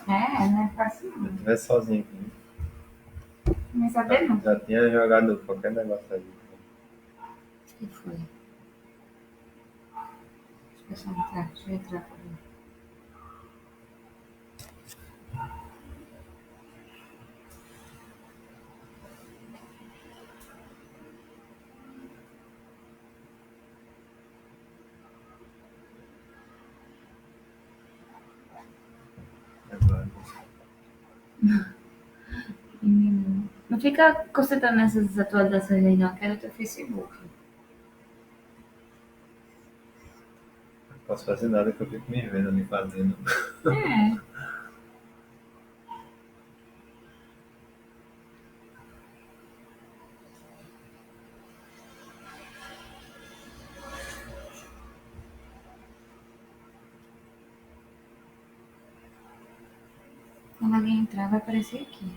Não é fácil Se eu não. estivesse sozinho aqui, Nem saber não. já tinha jogado qualquer negócio ali. O que foi? Deixa eu entrar. Deixa eu entrar por aí. Agora, Menino, não fica concentrando nessas atualizações aí não, quero o teu Facebook. não posso fazer nada que eu fico me vendo ali fazendo. É, quando alguém entrar vai aparecer aqui.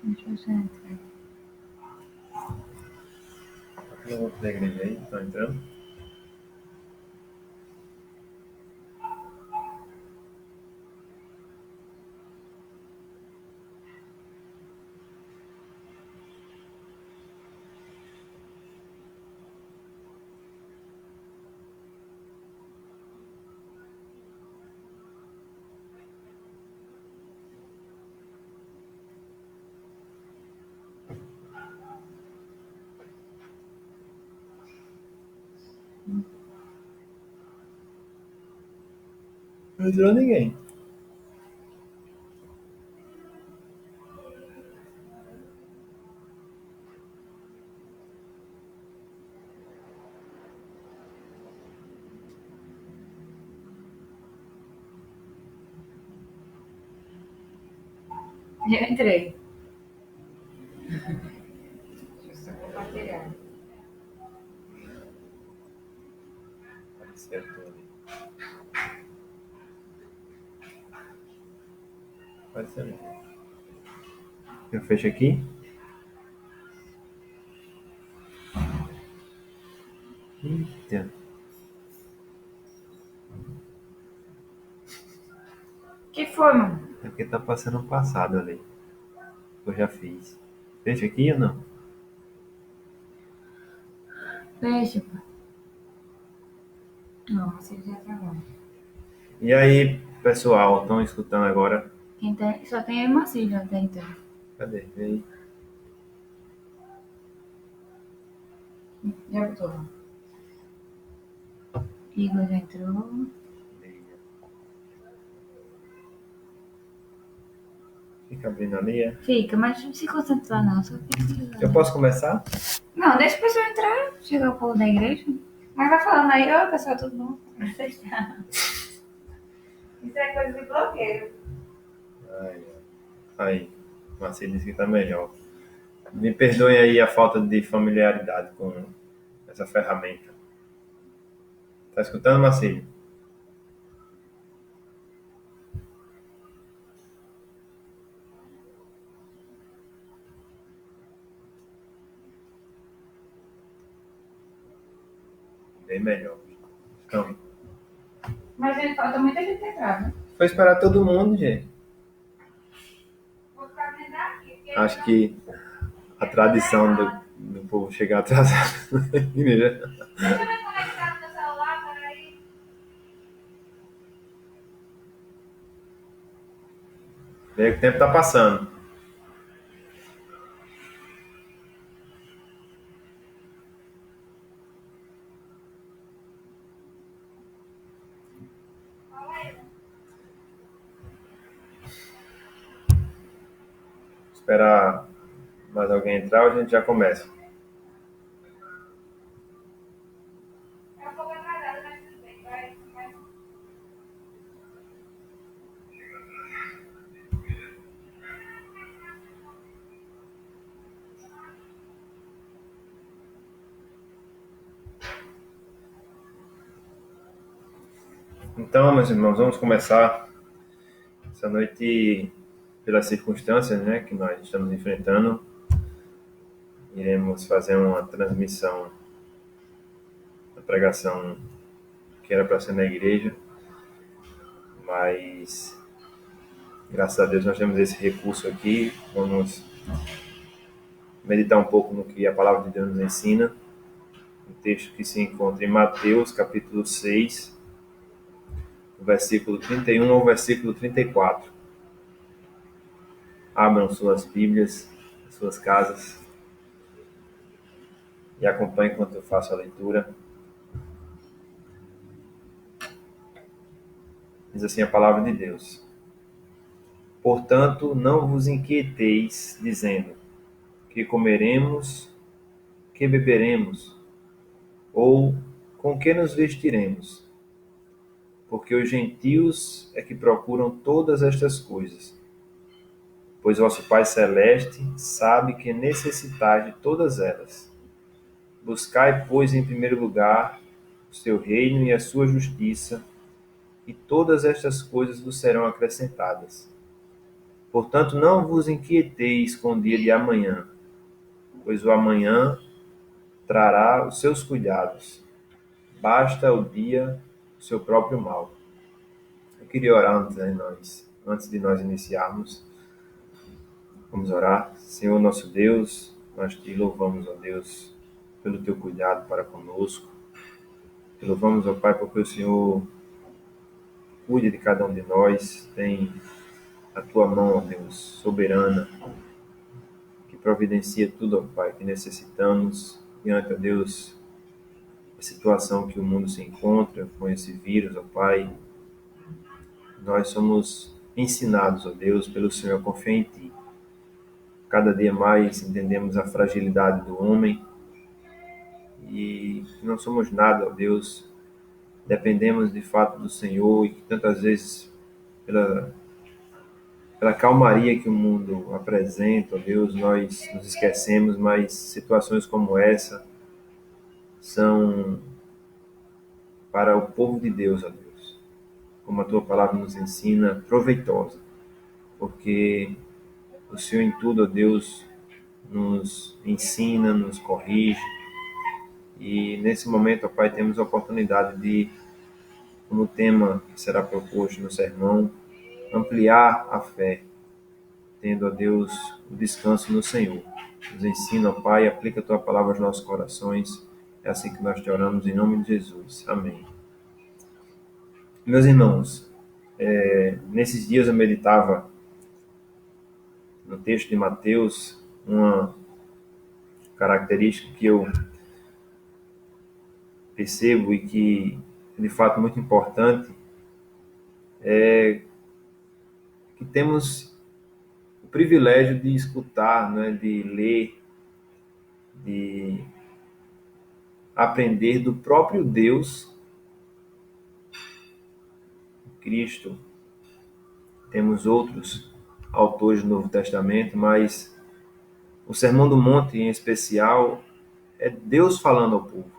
Deixa eu só entrar. Tem outro da igreja aí, estão entrando? Não entrou ninguém. Já entrei. Deixa eu só compartilhar. Apareceu ali. Apareceu ali. Eu fecho aqui. Eita. Que foi, mano? É porque tá passando o passado ali. Eu já fiz. Fecha aqui ou não? Fecha, pô. Não, você já trabalha. E aí, pessoal, estão escutando agora? Quem tem, só tem eu e Marcílio até então. Cadê? Vem aí. Já botou. Igor já entrou. Fica abrindo ali, é? Fica, mas não se concentra não, só fica. Eu posso começar? Não, deixa a pessoa entrar, chegar o povo da igreja. Mas vai falando aí, ô pessoal, tudo bom? Isso é coisa de blogueiro. Ai, ai. Aí, Marcelo disse que tá melhor. Me perdoem aí a falta de familiaridade com essa ferramenta. Tá escutando, Marcelo? Bem melhor. Então, Mas ele falta muita gente entrar, né? foi esperar todo mundo, gente. Vou ficar vendo aqui. Acho que a tradição do povo chegar atrasado na igreja. Deixa eu ver conectado no celular, peraí. Vê que o tempo tá passando. esperar mais alguém entrar ou a gente já começa? Então, meus irmãos, vamos começar essa noite pelas circunstâncias, né, que nós estamos enfrentando. Iremos fazer uma transmissão da pregação que era para ser na igreja, mas graças a Deus nós temos esse recurso aqui. Vamos meditar um pouco no que a palavra de Deus nos ensina. Um texto que se encontra em Mateus, capítulo 6, versículo 31 ao versículo 34. Abram suas Bíblias, suas casas e acompanhem enquanto eu faço a leitura. Diz assim a palavra de Deus: Portanto, não vos inquieteis, dizendo: que comeremos, que beberemos, ou com que nos vestiremos? Porque os gentios é que procuram todas estas coisas. Pois vosso Pai Celeste sabe que necessitais de todas elas. Buscai, pois, em primeiro lugar o seu reino e a sua justiça, e todas estas coisas vos serão acrescentadas. Portanto, não vos inquieteis com o dia de amanhã, pois o amanhã trará os seus cuidados. Basta o dia o seu próprio mal. Eu queria orar antes de nós iniciarmos. Vamos orar. Senhor nosso Deus, nós te louvamos, ó Deus, pelo teu cuidado para conosco. Te louvamos, ó Pai, porque o Senhor cuida de cada um de nós, tem a tua mão, ó Deus, soberana, que providencia tudo, ó Pai, que necessitamos diante, ó Deus, da situação que o mundo se encontra com esse vírus, ó Pai. Nós somos ensinados, ó Deus, pelo Senhor a confiar em Ti. Cada dia mais entendemos a fragilidade do homem e que não somos nada, ó Deus. Dependemos de fato do Senhor e que tantas vezes, pela calmaria que o mundo apresenta, ó Deus, nós nos esquecemos, mas situações como essa são para o povo de Deus, ó Deus, como a Tua palavra nos ensina, proveitosa, porque o Senhor em tudo, ó Deus, nos ensina, nos corrige, e nesse momento, ó Pai, temos a oportunidade de, como tema que será proposto no sermão, ampliar a fé, tendo, ó Deus, o descanso no Senhor. Nos ensina, ó Pai, aplica a Tua palavra aos nossos corações. É assim que nós te oramos, em nome de Jesus. Amém. Meus irmãos, nesses dias eu meditava no texto de Mateus, uma característica que eu percebo e que é de fato muito importante, é que temos o privilégio de escutar, né, de ler, de aprender do próprio Deus, Cristo. Temos outros autores do Novo Testamento, mas o Sermão do Monte, em especial, é Deus falando ao povo,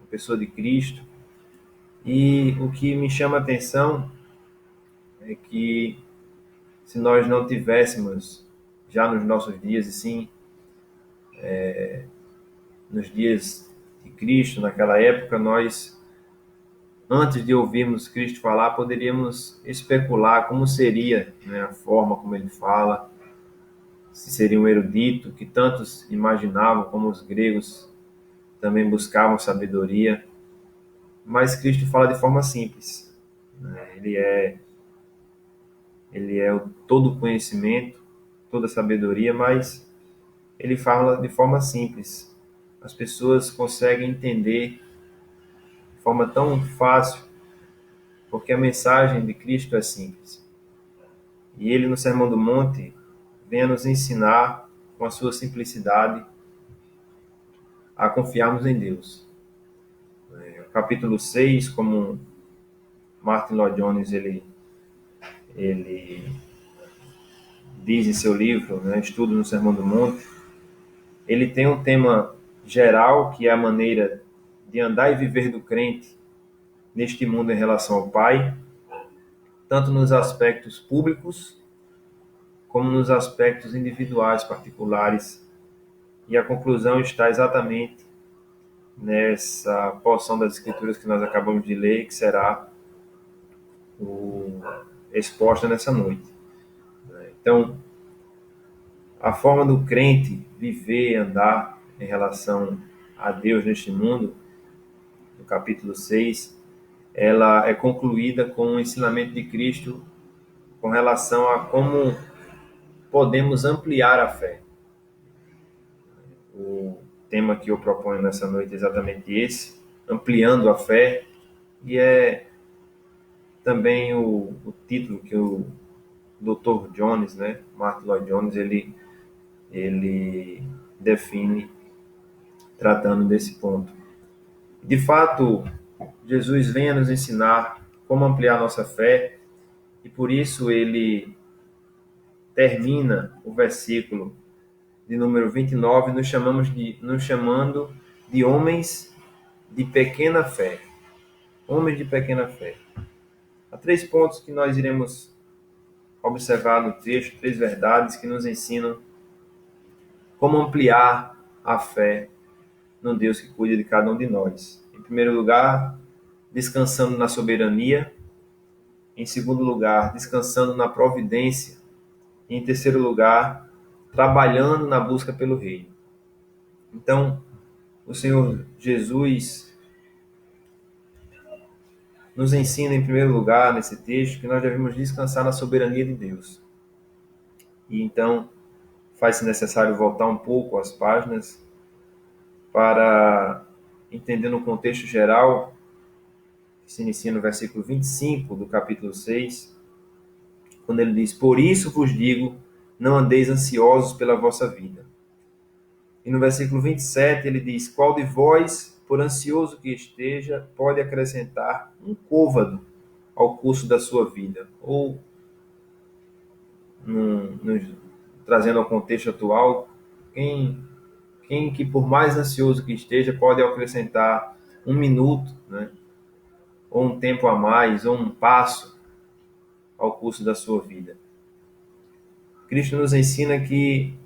a pessoa de Cristo. E o que me chama a atenção é que se nós não tivéssemos, já nos nossos dias, e sim, nos dias de Cristo, naquela época, nós, antes de ouvirmos Cristo falar, poderíamos especular como seria, né, a forma como ele fala, se seria um erudito, que tantos imaginavam, como os gregos também buscavam sabedoria, mas Cristo fala de forma simples, né? Ele é o todo conhecimento, toda sabedoria, mas ele fala de forma simples. As pessoas conseguem entender de forma tão fácil, porque a mensagem de Cristo é simples. E ele, no Sermão do Monte, venha nos ensinar, com a sua simplicidade, a confiarmos em Deus. O capítulo 6, como Martin Lloyd-Jones ele diz em seu livro, né, Estudo no Sermão do Monte, ele tem um tema geral, que é a maneira de andar e viver do crente neste mundo em relação ao Pai, tanto nos aspectos públicos, como nos aspectos individuais, particulares. E a conclusão está exatamente nessa porção das Escrituras que nós acabamos de ler, que será exposta nessa noite. Então, a forma do crente viver, andar em relação a Deus neste mundo, no capítulo 6, ela é concluída com o ensinamento de Cristo com relação a como podemos ampliar a fé. O tema que eu proponho nessa noite é exatamente esse, ampliando a fé, e é também o título que o Dr. Jones, né, Martin Lloyd-Jones, ele define tratando desse ponto. De fato, Jesus vem a nos ensinar como ampliar nossa fé, e por isso ele termina o versículo de número 29, nos chamando de homens de pequena fé. Homens de pequena fé. Há 3 pontos que nós iremos observar no texto, 3 verdades que nos ensinam como ampliar a fé no Deus que cuida de cada um de nós. Em primeiro lugar, descansando na soberania. Em segundo lugar, descansando na providência. E em terceiro lugar, trabalhando na busca pelo reino. Então, o Senhor Jesus nos ensina, em primeiro lugar, nesse texto, que nós devemos descansar na soberania de Deus. E então, faz-se necessário voltar um pouco às páginas para entender no contexto geral, que se inicia no versículo 25 do capítulo 6, quando ele diz: Por isso vos digo, não andeis ansiosos pela vossa vida. E no versículo 27 ele diz: Qual de vós, por ansioso que esteja, pode acrescentar um côvado ao curso da sua vida? Ou, trazendo ao contexto atual, quem que por mais ansioso que esteja pode acrescentar um minuto, né? Ou um tempo a mais, ou um passo ao curso da sua vida? Cristo nos ensina que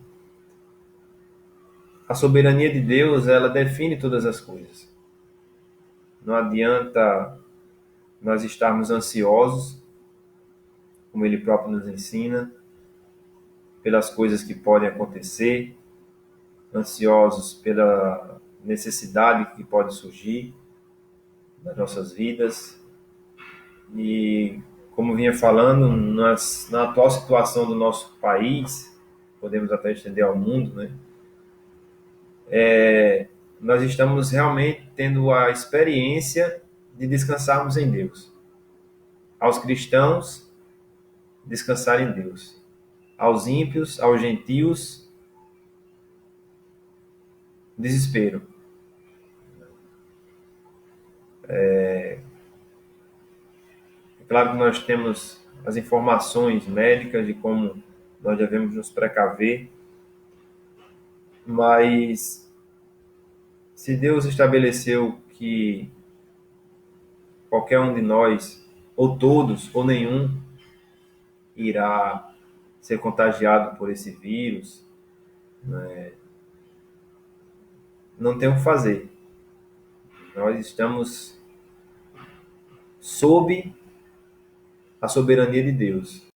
a soberania de Deus, ela define todas as coisas. Não adianta nós estarmos ansiosos, como ele próprio nos ensina, pelas coisas que podem acontecer, ansiosos pela necessidade que pode surgir nas nossas vidas. E, como vinha falando, na atual situação do nosso país, podemos até estender ao mundo, né? Nós estamos realmente tendo a experiência de descansarmos em Deus. Aos cristãos, descansar em Deus. Aos ímpios, aos gentios, desespero. É claro que nós temos as informações médicas de como nós devemos nos precaver, mas se Deus estabeleceu que qualquer um de nós, ou todos, ou nenhum, irá ser contagiado por esse vírus, né, não tem o que fazer. Nós estamos sob a soberania de Deus.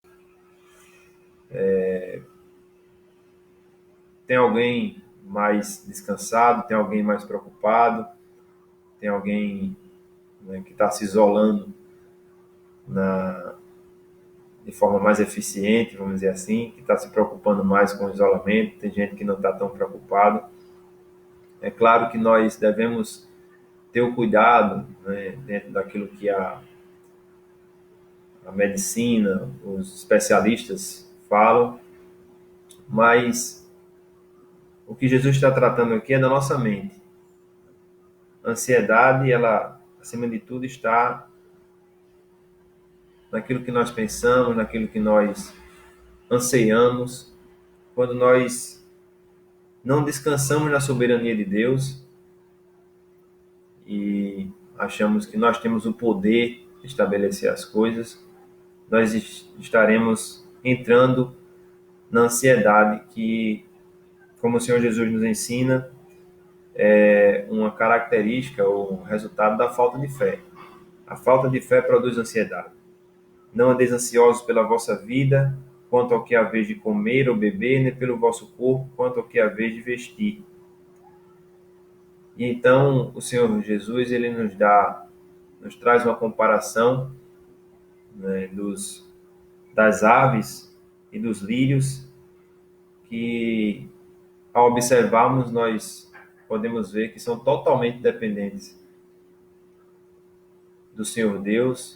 Tem alguém mais descansado, tem alguém mais preocupado, tem alguém, né, que está se isolando de forma mais eficiente, vamos dizer assim, que está se preocupando mais com o isolamento, tem gente que não está tão preocupado. É claro que nós devemos ter o cuidado, né, dentro daquilo que a medicina, os especialistas falam, Mas o que Jesus está tratando aqui é da nossa mente. A ansiedade, ela, acima de tudo, está naquilo que nós pensamos, naquilo que nós anseiamos. Quando nós não descansamos na soberania de Deus e achamos que nós temos o poder de estabelecer as coisas, nós estaremos entrando na ansiedade que, como o Senhor Jesus nos ensina, é uma característica ou um resultado da falta de fé. A falta de fé produz ansiedade. Não andeis ansiosos pela vossa vida, quanto ao que haveis de comer ou beber, nem pelo vosso corpo, quanto ao que haveis de vestir. E então o Senhor Jesus ele nos traz uma comparação, né, das aves e dos lírios, que ao observarmos nós podemos ver que são totalmente dependentes do Senhor Deus.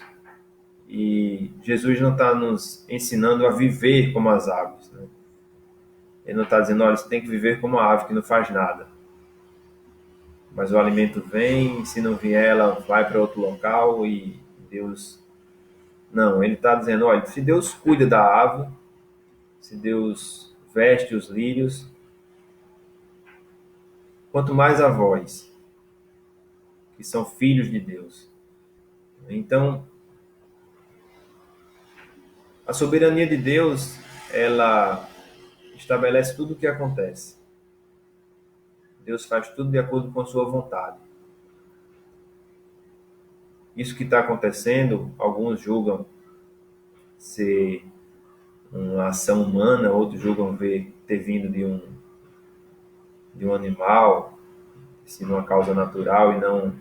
E Jesus não está nos ensinando a viver como as aves, né? Ele não está dizendo, olha, você tem que viver como a ave que não faz nada. Mas o alimento vem, se não vier, ela vai para outro local e Deus... Não, ele está dizendo, olha, se Deus cuida da ave, se Deus veste os lírios, quanto mais a vós, que são filhos de Deus. Então, a soberania de Deus, ela estabelece tudo o que acontece. Deus faz tudo de acordo com a sua vontade. Isso que está acontecendo, alguns julgam ser uma ação humana, outros julgam ter vindo de um animal, se uma causa natural e não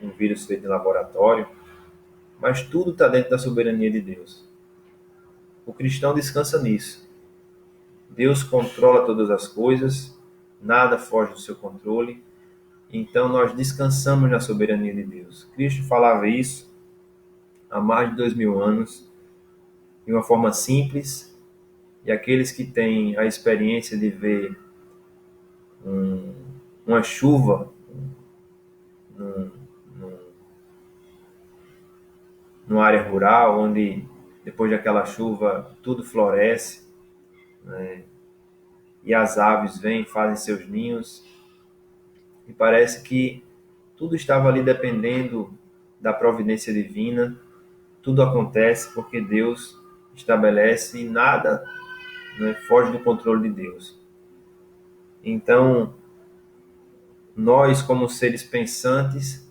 um vírus feito em laboratório. Mas tudo está dentro da soberania de Deus. O cristão descansa nisso. Deus controla todas as coisas, nada foge do seu controle. Então nós descansamos na soberania de Deus. Cristo falava isso há mais de 2000 anos, de uma forma simples, e aqueles que têm a experiência de ver uma chuva num, num, numa área rural, onde depois daquela chuva tudo floresce, né? E as aves vêm, fazem seus ninhos, e parece que tudo estava ali dependendo da providência divina. Tudo acontece porque Deus estabelece e nada, né, foge do controle de Deus. Então, nós, como seres pensantes,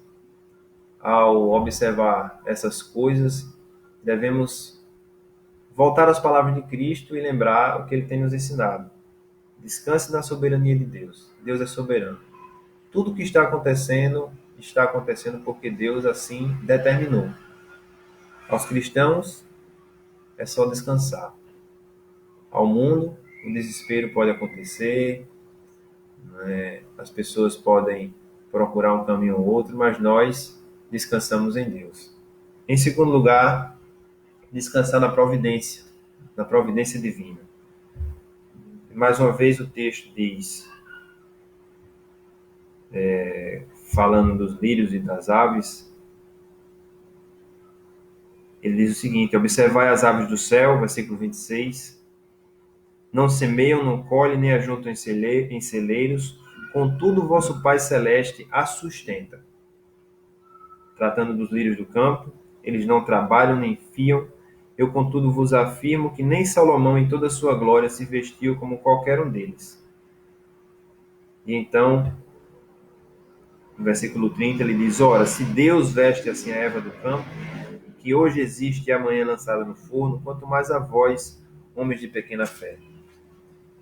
ao observar essas coisas, devemos voltar às palavras de Cristo e lembrar o que ele tem nos ensinado. Descanse na soberania de Deus. Deus é soberano. Tudo o que está acontecendo porque Deus assim determinou. Aos cristãos, é só descansar. Ao mundo, o desespero pode acontecer, né? As pessoas podem procurar um caminho ou outro, mas nós descansamos em Deus. Em segundo lugar, descansar na providência divina. Mais uma vez o texto diz, falando dos lírios e das aves, ele diz o seguinte: observai as aves do céu, versículo 26, não semeiam, não colhem, nem ajuntam em celeiros, contudo vosso Pai Celeste as sustenta. Tratando dos lírios do campo, eles não trabalham nem fiam, eu contudo vos afirmo que nem Salomão em toda a sua glória se vestiu como qualquer um deles. E então, no versículo 30, ele diz, ora, se Deus veste assim a erva do campo, que hoje existe e amanhã lançada no forno, quanto mais a vós, homens de pequena fé.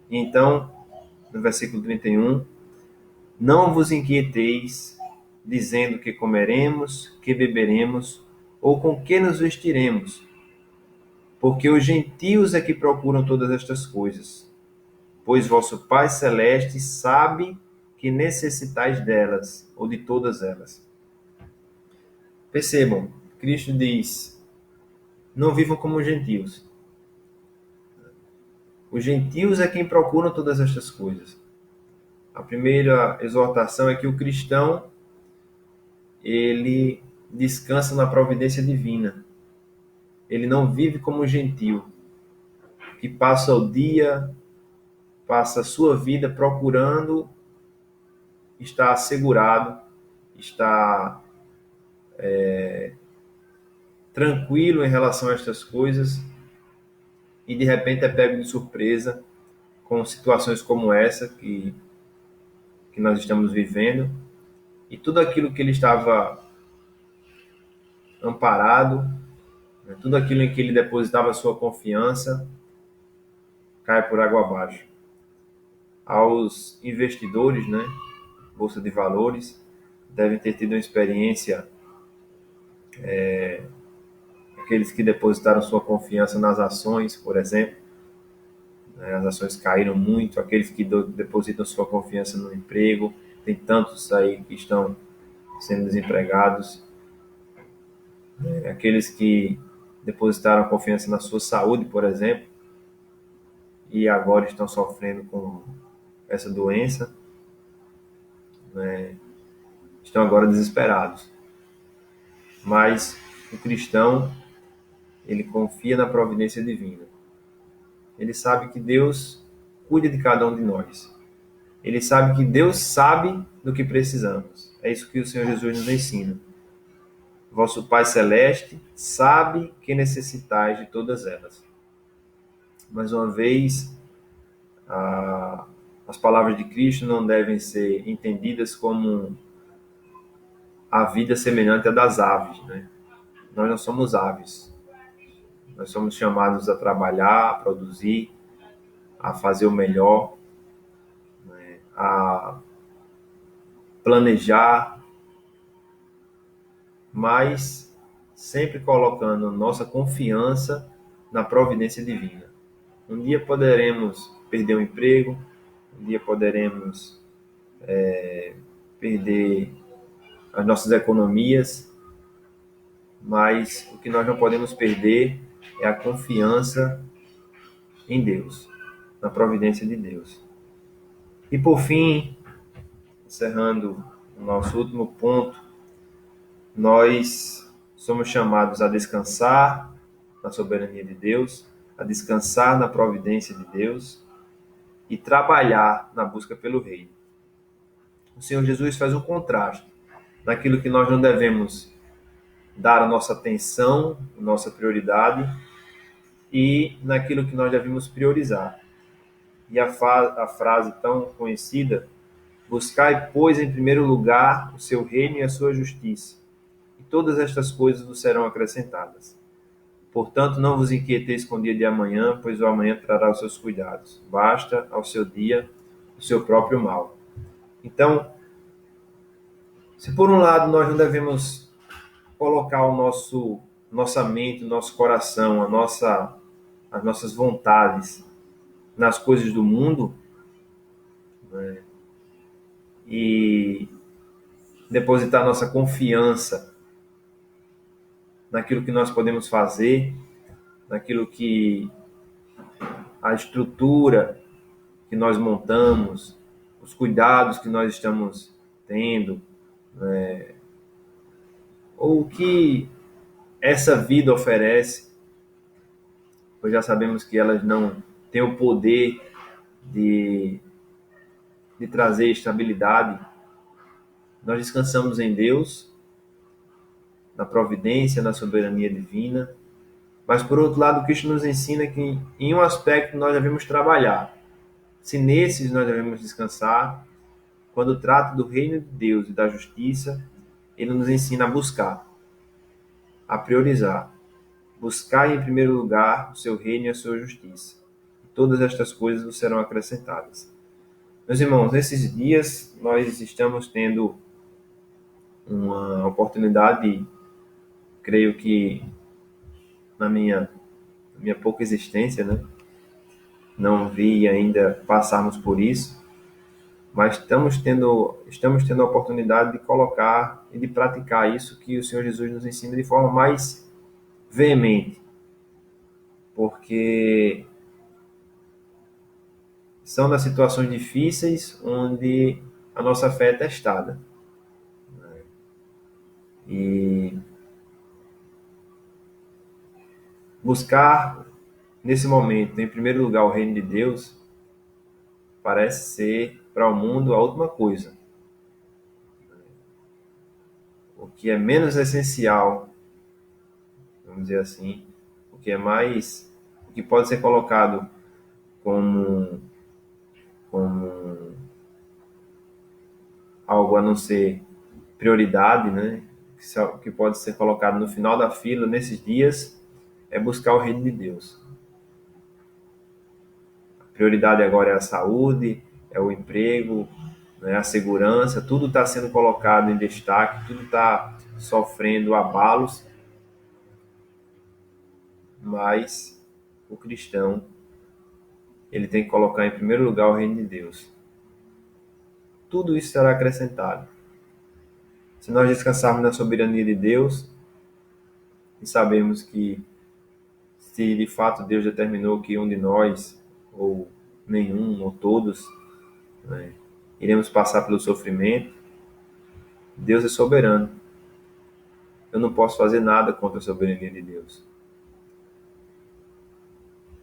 E então, no versículo 31, não vos inquieteis, dizendo que comeremos, que beberemos, ou com que nos vestiremos, porque os gentios é que procuram todas estas coisas, pois vosso Pai Celeste sabe que necessitais delas, ou de todas elas. Percebam, Cristo diz, não vivam como gentios. Os gentios é quem procuram todas estas coisas. A primeira exortação é que o cristão, ele descansa na providência divina. Ele não vive como um gentio, que passa o dia, passa a sua vida procurando estar assegurado, estar tranquilo em relação a estas coisas e de repente é pego de surpresa com situações como essa que nós estamos vivendo e tudo aquilo que ele estava amparado, né, tudo aquilo em que ele depositava sua confiança, cai por água abaixo. Aos investidores, né, Bolsa de Valores, devem ter tido uma experiência, aqueles que depositaram sua confiança nas ações, por exemplo, né, as ações caíram muito, aqueles que depositam sua confiança no emprego, tem tantos aí que estão sendo desempregados, né, aqueles que depositaram confiança na sua saúde, por exemplo, e agora estão sofrendo com essa doença, né, estão agora desesperados. Mas o cristão, ele confia na providência divina. Ele sabe que Deus cuida de cada um de nós. Ele sabe que Deus sabe do que precisamos. É isso que o Senhor Jesus nos ensina. Vosso Pai Celeste sabe que necessitais de todas elas. Mais uma vez, as palavras de Cristo não devem ser entendidas como a vida semelhante à das aves, né? Nós não somos aves. Nós somos chamados a trabalhar, a produzir, a fazer o melhor, a planejar, mas sempre colocando nossa confiança na providência divina. Um dia poderemos perder o emprego, um dia poderemos perder as nossas economias, mas o que nós não podemos perder é a confiança em Deus, na providência de Deus. E por fim, encerrando o nosso último ponto, nós somos chamados a descansar na soberania de Deus, a descansar na providência de Deus e trabalhar na busca pelo reino. O Senhor Jesus faz um contraste naquilo que nós não devemos dar a nossa atenção, a nossa prioridade e naquilo que nós devemos priorizar. E a frase tão conhecida: buscai, pois, em primeiro lugar o seu reino e a sua justiça, e todas estas coisas vos serão acrescentadas. Portanto, não vos inquieteis com o dia de amanhã, pois o amanhã trará os seus cuidados. Basta ao seu dia o seu próprio mal. Então, se por um lado nós não devemos colocar nossa mente, o nosso coração, as nossas vontades nas coisas do mundo, né, e depositar nossa confiança naquilo que nós podemos fazer, naquilo que a estrutura que nós montamos, os cuidados que nós estamos tendo, né, ou o que essa vida oferece, pois já sabemos que elas não têm o poder de trazer estabilidade. Nós descansamos em Deus, na providência, na soberania divina, mas por outro lado, Cristo nos ensina que em um aspecto nós devemos trabalhar. Se nesses nós devemos descansar, quando trata do reino de Deus e da justiça, ele nos ensina a buscar, a priorizar. Buscar em primeiro lugar o seu reino e a sua justiça. E todas estas coisas vos serão acrescentadas. Meus irmãos, nesses dias nós estamos tendo uma oportunidade, creio que na minha pouca existência, né? Não vi ainda passarmos por isso, mas estamos tendo a oportunidade de colocar e de praticar isso que o Senhor Jesus nos ensina de forma mais veemente, porque são nas situações difíceis onde a nossa fé é testada. E buscar, nesse momento, em primeiro lugar, o reino de Deus, parece ser para o mundo a última coisa. O que é menos essencial, vamos dizer assim, o que pode ser colocado como algo a não ser prioridade, né? Que pode ser colocado no final da fila nesses dias, é buscar o reino de Deus. A prioridade agora é a saúde, é o emprego, né? A segurança, tudo está sendo colocado em destaque, tudo está sofrendo abalos, mas o cristão ele tem que colocar em primeiro lugar o reino de Deus. Tudo isso será acrescentado. Se nós descansarmos na soberania de Deus e sabemos que se de fato Deus determinou que um de nós, ou nenhum, ou todos, né, iremos passar pelo sofrimento, Deus é soberano. Eu não posso fazer nada contra a soberania de Deus.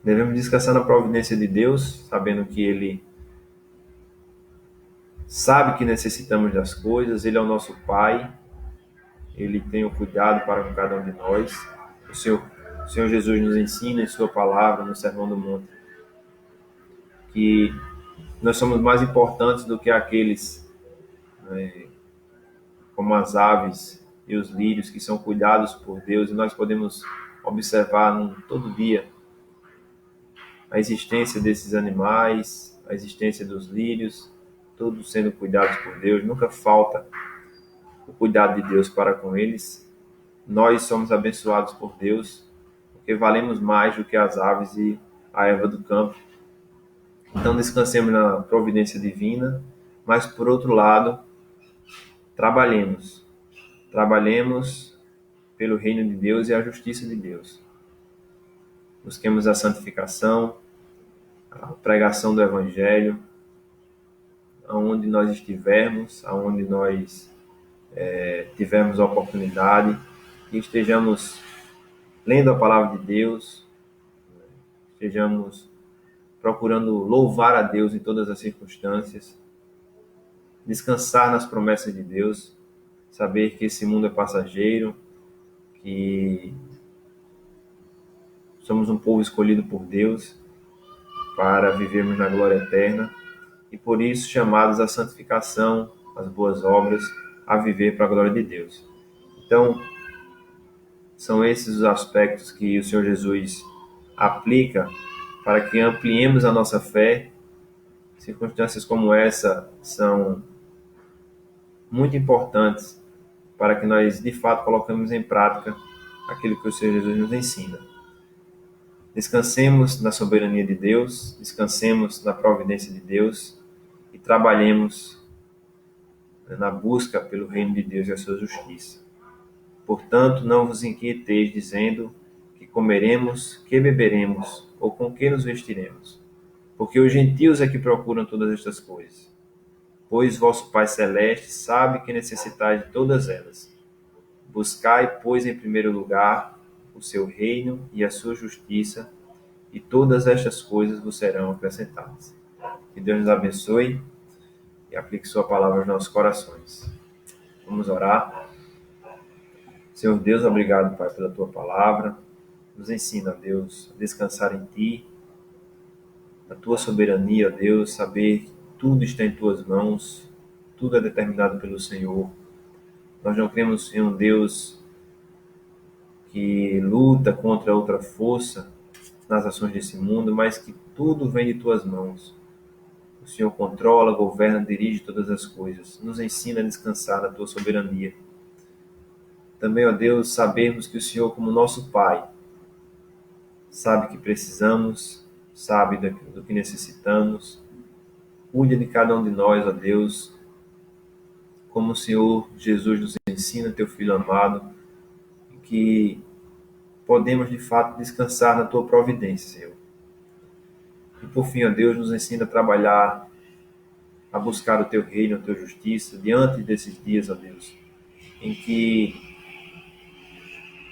Devemos descansar na providência de Deus, sabendo que Ele sabe que necessitamos das coisas, Ele é o nosso Pai, Ele tem o cuidado para com cada um de nós. O Senhor Jesus nos ensina em Sua palavra, no Sermão do Monte, que nós somos mais importantes do que aqueles, né, como as aves e os lírios, que são cuidados por Deus, e nós podemos observar todo dia a existência desses animais, a existência dos lírios, todos sendo cuidados por Deus. Nunca falta o cuidado de Deus para com eles. Nós somos abençoados por Deus, porque valemos mais do que as aves e a erva do campo. Então descansemos na providência divina, mas por outro lado, trabalhemos pelo reino de Deus e a justiça de Deus. Busquemos a santificação, a pregação do Evangelho, aonde nós estivermos, aonde nós tivermos a oportunidade, que estejamos lendo a palavra de Deus, estejamos procurando louvar a Deus em todas as circunstâncias, descansar nas promessas de Deus, saber que esse mundo é passageiro, que somos um povo escolhido por Deus para vivermos na glória eterna e por isso chamados à santificação, às boas obras, a viver para a glória de Deus. Então, são esses os aspectos que o Senhor Jesus aplica para que ampliemos a nossa fé. Circunstâncias como essa são muito importantes para que nós, de fato, coloquemos em prática aquilo que o Senhor Jesus nos ensina. Descansemos na soberania de Deus, descansemos na providência de Deus e trabalhemos na busca pelo reino de Deus e a sua justiça. Portanto, não vos inquieteis dizendo que comeremos, que beberemos ou com que nos vestiremos, porque os gentios é que procuram todas estas coisas. Pois vosso Pai Celeste sabe que necessitais de todas elas. Buscai, pois, em primeiro lugar o seu reino e a sua justiça, e todas estas coisas vos serão acrescentadas. Que Deus nos abençoe e aplique sua palavra aos nossos corações. Vamos orar. Senhor Deus, obrigado, Pai, pela tua palavra. Nos ensina, Deus, a descansar em ti, na tua soberania, Deus, saber que tudo está em tuas mãos, tudo é determinado pelo Senhor. Nós não cremos em um Deus que luta contra outra força nas ações desse mundo, mas que tudo vem de tuas mãos. O Senhor controla, governa, dirige todas as coisas. Nos ensina a descansar na tua soberania. Também, ó Deus, sabermos que o Senhor, como nosso Pai, sabe que precisamos, sabe do que necessitamos. Cuide de cada um de nós, ó Deus, como o Senhor Jesus nos ensina, teu Filho amado, que podemos de fato descansar na tua providência, Senhor. E por fim, ó Deus, nos ensina a trabalhar, a buscar o teu reino, a tua justiça, diante desses dias, ó Deus, em que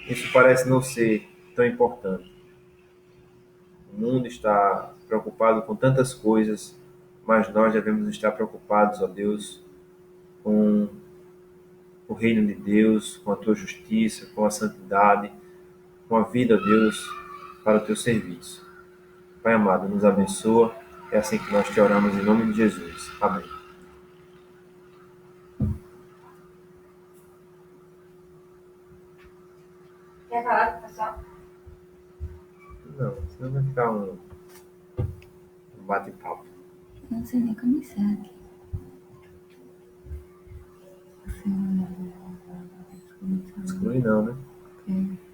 isso parece não ser tão importante. O mundo está preocupado com tantas coisas, mas nós devemos estar preocupados, ó Deus, com o reino de Deus, com a tua justiça, com a santidade, com a vida, ó Deus, para o teu serviço. Pai amado, nos abençoa. É assim que nós te oramos em nome de Jesus. Amém. Quer falar com o pessoal? Não, senão vai ficar um bate-papo. Eu não sei nem como isso é aqui. Exclui não, né? É.